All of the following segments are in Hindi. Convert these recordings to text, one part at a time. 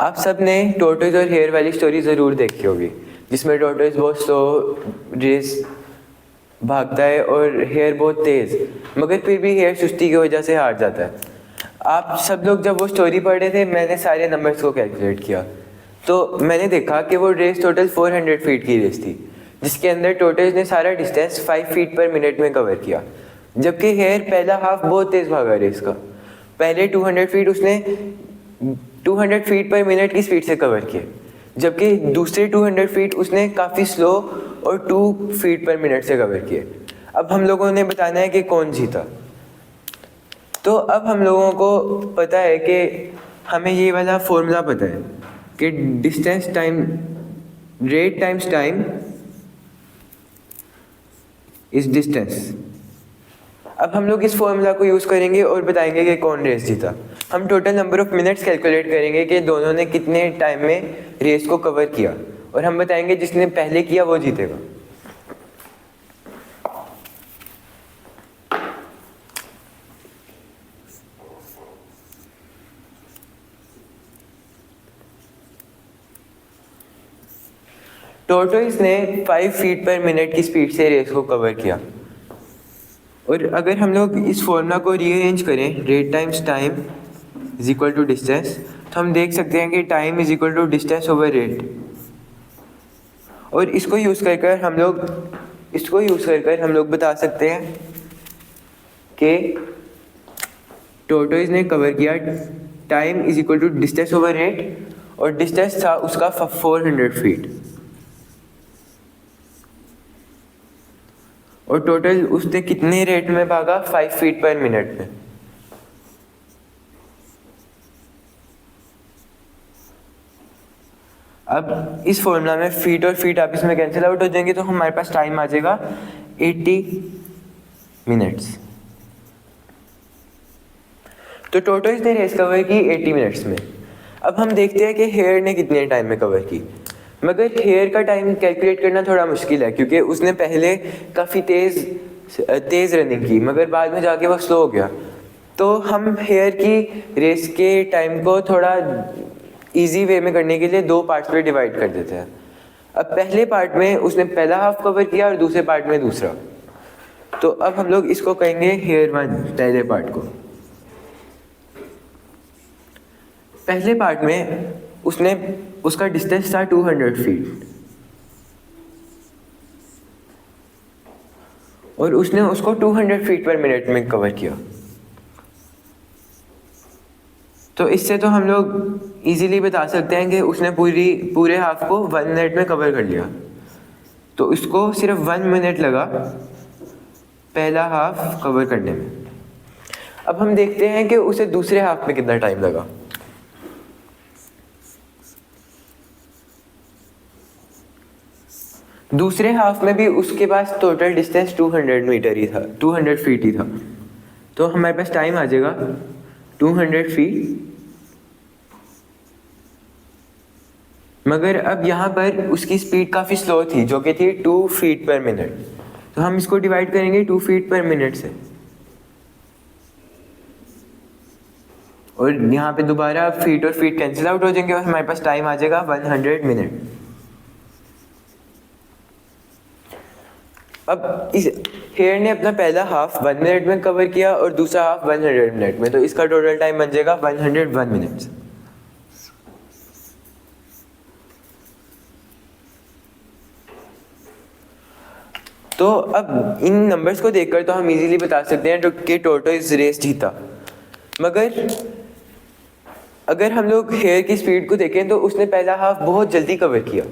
आप सब ने टोटोइज और हेयर वाली स्टोरी ज़रूर देखी होगी, जिसमें टोटोइज बहुत स्लो रेस भागता है और हेयर बहुत तेज़, मगर फिर भी हेयर सुस्ती की वजह से हार जाता है। आप सब लोग जब वो स्टोरी पढ़ रहे थे, मैंने सारे नंबर्स को कैलकुलेट किया, तो मैंने देखा कि वो रेस टोटल 400 फीट की रेस थी, जिसके अंदर टोटोइज ने सारा डिस्टेंस 5 फीट पर मिनट में कवर किया, जबकि हेयर पहला हाफ बहुत तेज़ भागा रेस का। पहले 200 फीट उसने 200 फीट पर मिनट की स्पीड से कवर किए, जबकि दूसरे 200 फीट उसने काफ़ी स्लो और 2 फीट पर मिनट से कवर किए। अब हम लोगों ने बताना है कि कौन जीता। तो अब हम लोगों को पता है कि हमें ये वाला फॉर्मूला पता है कि distance time rate times time is distance. अब हम लोग इस फॉर्मूला को यूज़ करेंगे और बताएंगे कि कौन रेस जीता। हम total number of minutes calculate करेंगे कि दोनों ने कितने टाइम में रेस को कवर किया, और हम बताएंगे जिसने पहले किया वो जीतेगा। टोर्टोइस ने 5 फीट पर मिनट की स्पीड से रेस को कवर किया, और अगर हम लोग इस फॉर्मूला को रीअरेंज करें, rate times time is equal to distance, तो हम देख सकते हैं कि time is equal to distance over rate. और इसको यूज़ कर हम लोग बता सकते हैं कि टोर्टोइस ने कवर किया time is equal to distance over rate, और डिस्टेंस था उसका 400 फीट, और टोटल उसने कितने रेट में भागा? 5 फीट पर मिनट में। अब इस फॉर्मूला में फीट और फीट आप इसमें कैंसिल आउट हो जाएंगे, तो हमारे पास टाइम आ जाएगा 80 मिनट्स। तो टोटोइस ने रेस कवर की 80 मिनट्स में। अब हम देखते हैं कि हेयर ने कितने टाइम में कवर की, मगर हेयर का टाइम कैलकुलेट करना थोड़ा मुश्किल है, क्योंकि उसने पहले काफ़ी तेज़ रनिंग की, मगर बाद में जाके वो स्लो हो गया। तो हम हेयर की रेस के टाइम को थोड़ा इजी वे में करने के लिए 2 पार्ट्स में डिवाइड कर देते हैं। अब पहले पार्ट में उसने पहला हाफ कवर किया और दूसरे पार्ट में दूसरा। तो अब हम लोग इसको कहेंगे हेयर 1, पहले पार्ट को। पहले पार्ट में उसका डिस्टेंस था 200 फीट, और उसने उसको 200 फीट पर मिनट में कवर किया। तो इससे तो हम लोग इजीली बता सकते हैं कि उसने पूरे हाफ को 1 मिनट में कवर कर लिया। तो इसको सिर्फ 1 मिनट लगा पहला हाफ कवर करने में। अब हम देखते हैं कि उसे दूसरे हाफ में कितना टाइम लगा। दूसरे हाफ में भी उसके पास टोटल डिस्टेंस 200 मीटर ही था, 200 फीट ही था। तो हमारे पास टाइम आ जाएगा 200 फीट, मगर अब यहाँ पर उसकी स्पीड काफ़ी स्लो थी, जो कि थी 2 फीट पर मिनट। तो हम इसको डिवाइड करेंगे 2 फीट पर मिनट से, और यहाँ पे दोबारा फीट और फीट कैंसिल आउट हो जाएंगे, और हमारे पास टाइम आ जाएगा 100 मिनट। अब इस हेयर ने अपना पहला हाफ 1 मिनट में कवर किया और दूसरा हाफ 100 मिनट में, तो इसका टोटल टाइम बन जाएगा 101 मिनट्स। तो अब इन नंबर्स को देखकर तो हम इजीली बता सकते हैं कि टोर्टोइस रेस जीता। मगर अगर हम लोग हेयर की स्पीड को देखें तो उसने पहला हाफ बहुत जल्दी कवर किया,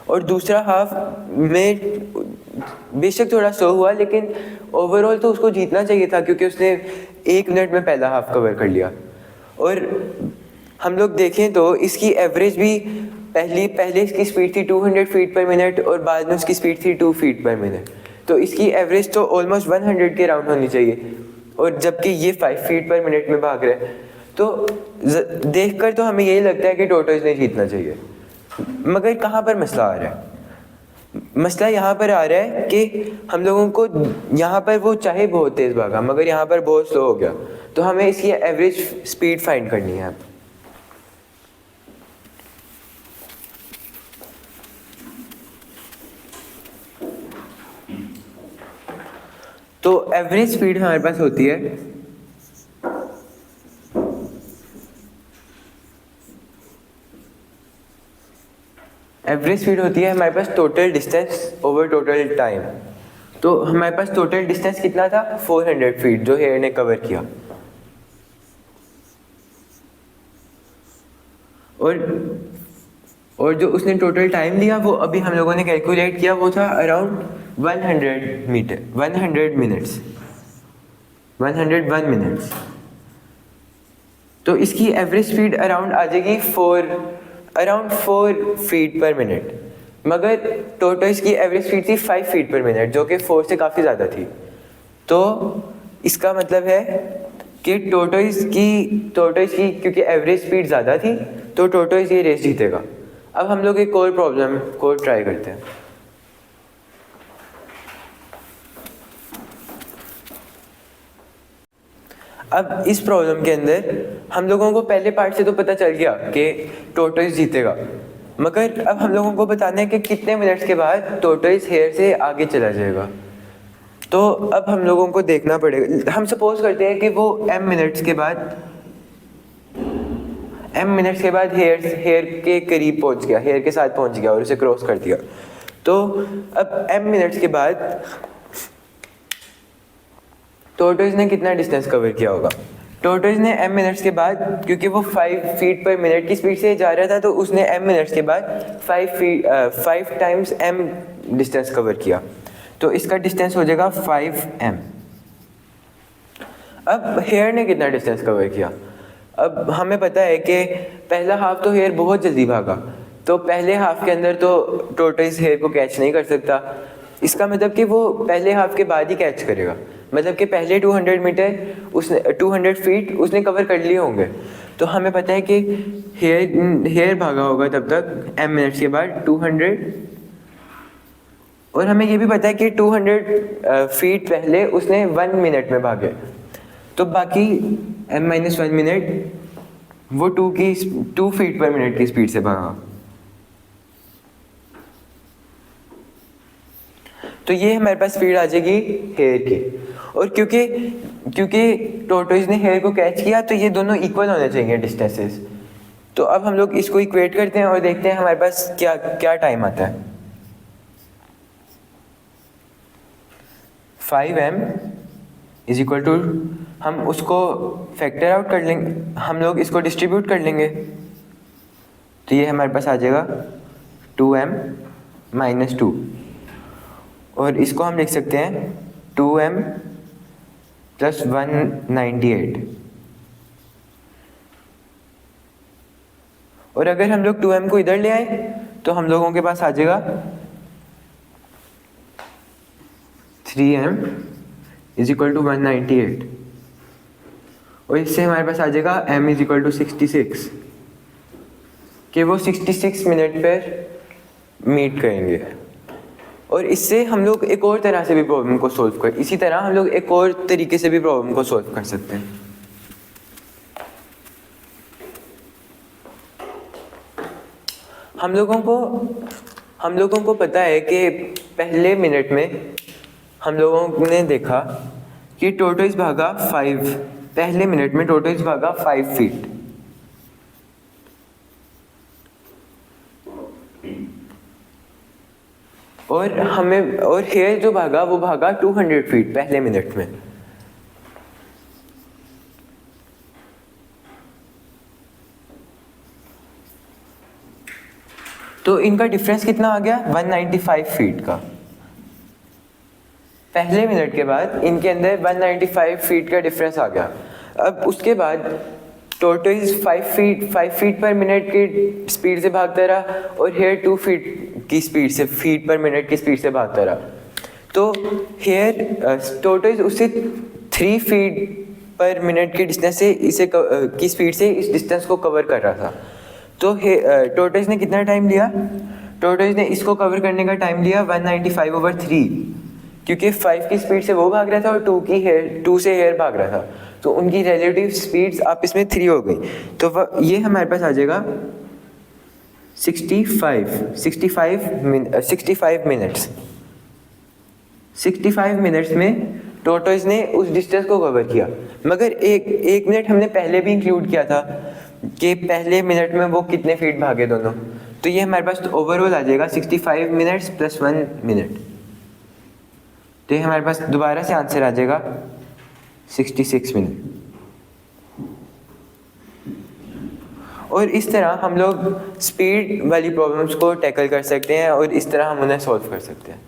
और दूसरा हाफ में बेशक थोड़ा स्लो हुआ, लेकिन ओवरऑल तो उसको जीतना चाहिए था, क्योंकि उसने 1 मिनट में पहला हाफ कवर कर लिया। और हम लोग देखें तो इसकी एवरेज भी पहले इसकी स्पीड थी 200 फीट पर मिनट, और बाद में उसकी स्पीड थी 2 फीट पर मिनट। तो इसकी एवरेज तो ऑलमोस्ट 100 के राउंड होनी चाहिए, और जबकि ये 5 फीट पर मिनट में भाग रहा है। तो देखकर तो हमें यही लगता है कि टोर्टोइस ने जीतना चाहिए। मगर कहाँ पर मसला आ रहा है? मसला यहाँ पर आ रहा है कि हम लोगों को यहाँ पर वो चाहे बहुत तेज़ भागा, मगर यहाँ पर बहुत स्लो हो गया। तो हमें इसकी एवरेज स्पीड फाइंड करनी है। तो एवरेज स्पीड हमारे पास होती है हमारे पास total distance over total time. तो हमारे पास टोटल डिस्टेंस कितना था 400 फीट जो हेयर ने कवर किया, और जो उसने टोटल टाइम लिया वो अभी हम लोगों ने कैलकुलेट किया, वो था अराउंड 101 मिनट्स। तो इसकी एवरेज स्पीड अराउंड आ जाएगी 4 फीट पर मिनट, मगर टोटोइस की एवरेज स्पीड थी 5 फीट पर मिनट जो कि 4 से काफ़ी ज़्यादा थी। तो इसका मतलब है कि टोटोइस की क्योंकि एवरेज स्पीड ज़्यादा थी तो टोटोइस ये रेस जीतेगा। अब हम लोग एक और प्रॉब्लम को ट्राई करते हैं। अब इस प्रॉब्लम के अंदर हम लोगों को पहले पार्ट से तो पता चल गया कि टोटोइस जीतेगा, मगर अब हम लोगों को बताना है कि कितने मिनट्स के बाद टोटोइस हेयर से आगे चला जाएगा। तो अब हम लोगों को देखना पड़ेगा, हम सपोज करते हैं कि वो m मिनट्स के बाद हेयर के करीब पहुंच गया, हेयर के साथ पहुंच गया और उसे क्रॉस कर दिया। तो अब m मिनट्स के बाद टोटोइस ने कितना डिस्टेंस कवर किया होगा? टोटोइस ने m मिनट्स के बाद, क्योंकि वो 5 फीट पर मिनट की स्पीड से जा रहा था, तो उसने m मिनट्स के बाद 5 टाइम्स m डिस्टेंस कवर किया। तो इसका डिस्टेंस हो जाएगा 5m। अब हेयर ने कितना डिस्टेंस कवर किया? अब हमें पता है कि पहला हाफ तो हेयर बहुत जल्दी भागा, तो पहले हाफ के अंदर तो टोटोइस हेयर को कैच नहीं कर सकता। इसका मतलब कि वो पहले हाफ के बाद ही कैच करेगा, मतलब कि पहले 200 फीट उसने कवर कर लिए होंगे। तो हमें पता है कि हेयर भागा होगा तब तक m मिनट्स के बाद 200, और हमें ये भी पता है कि 200 फीट पहले उसने 1 मिनट में भागे, तो बाकी m-1 मिनट वो 2 फीट पर मिनट की स्पीड से भागा। तो ये हमारे पास स्पीड आ जाएगी हेयर की, और क्योंकि टोटोइस ने हेयर को कैच किया तो ये दोनों इक्वल होने चाहिए डिस्टेंसेस। तो अब हम लोग इसको इक्वेट करते हैं और देखते हैं हमारे पास क्या टाइम आता है। 5m इज इक्वल टू, हम उसको फैक्टर आउट कर लेंगे, हम लोग इसको डिस्ट्रीब्यूट कर लेंगे, तो ये हमारे पास आ जाएगा 2m - 2, और इसको हम लिख सकते हैं 2m + 198। और अगर हम लोग 2m को इधर ले आए तो हम लोगों के पास आ जाएगा 3m = 198, और इससे हमारे पास आ जाएगा m = 66, कि वो 66 मिनट पर मीट करेंगे। और इससे हम लोग एक और तरह से भी प्रॉब्लम को सॉल्व कर, इसी तरह हम लोग एक और तरीके से भी प्रॉब्लम को सॉल्व कर सकते हैं। हम लोगों को पता है कि पहले मिनट में हम लोगों ने देखा कि टोटोइस भागा 5 फीट, और हेयर जो भागा वो भागा 200 फीट पहले मिनट में। तो इनका डिफरेंस कितना आ गया? 195 फीट का। पहले मिनट के बाद इनके अंदर 195 फीट का डिफरेंस आ गया। अब उसके बाद टोटोइस 5 फीट पर मिनट की स्पीड से भागता रहा, और हेयर 2 फीट पर मिनट की स्पीड से भागता रहा। तो टोटोइस उससे 3 फीट पर मिनट की डिस्टेंस से की स्पीड से इस डिस्टेंस को कवर कर रहा था। तो टोटोइस ने कितना टाइम लिया? टोटोइस ने इसको कवर करने का टाइम लिया 195/3, क्योंकि 5 की स्पीड से वो भाग रहा था और 2 से हेयर भाग रहा था, तो उनकी रिलेटिव स्पीड्स आपस में 3 हो गई। तो ये हमारे पास आ जाएगा 65 मिनट्स। 65 मिनट्स में टोटोइज ने उस डिस्टेंस को कवर किया, मगर एक मिनट हमने पहले भी इंक्लूड किया था कि पहले मिनट में वो कितने फीट भागे दोनों, तो ये हमारे पास ओवरऑल आ जाएगा 65 मिनट्स प्लस 1 मिनट। तो ये हमारे पास दोबारा से आंसर आ जाएगा 66 मिनट। और इस तरह हम लोग स्पीड वाली प्रॉब्लम्स को टैकल कर सकते हैं और इस तरह हम उन्हें सॉल्व कर सकते हैं।